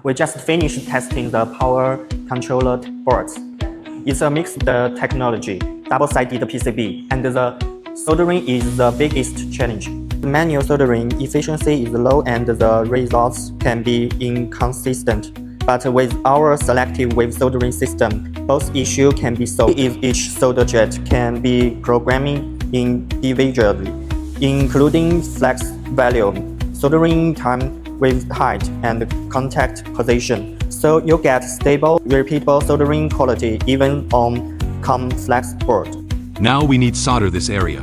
We just finished testing the power controller boards. It's a mixed technology, double-sided PCB, and the soldering is the biggest challenge. The manual soldering efficiency is low and the results can be inconsistent. But with our selective wave soldering system, both issues can be solved if each solder jet can be programmed individually, including flex value, soldering time, wave height, and contact position. So you get stable, repeatable soldering quality even on complex board. Now we need solder this area.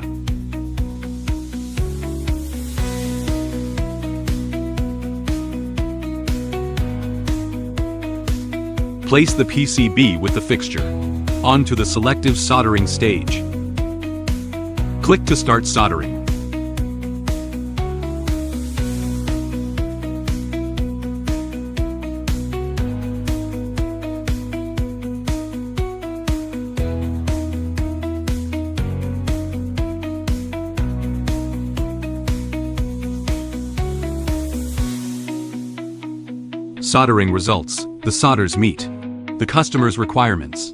Place the PCB with the fixture onto the selective soldering stage. Click to start soldering. Soldering results. The solders meet the customer's requirements.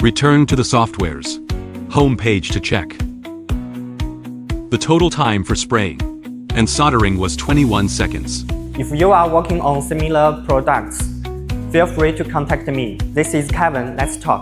Return to the software's home page to check. The total time for spraying and soldering was 21 seconds. If you are working on similar products, feel free to contact me. This is Kevin. Let's talk.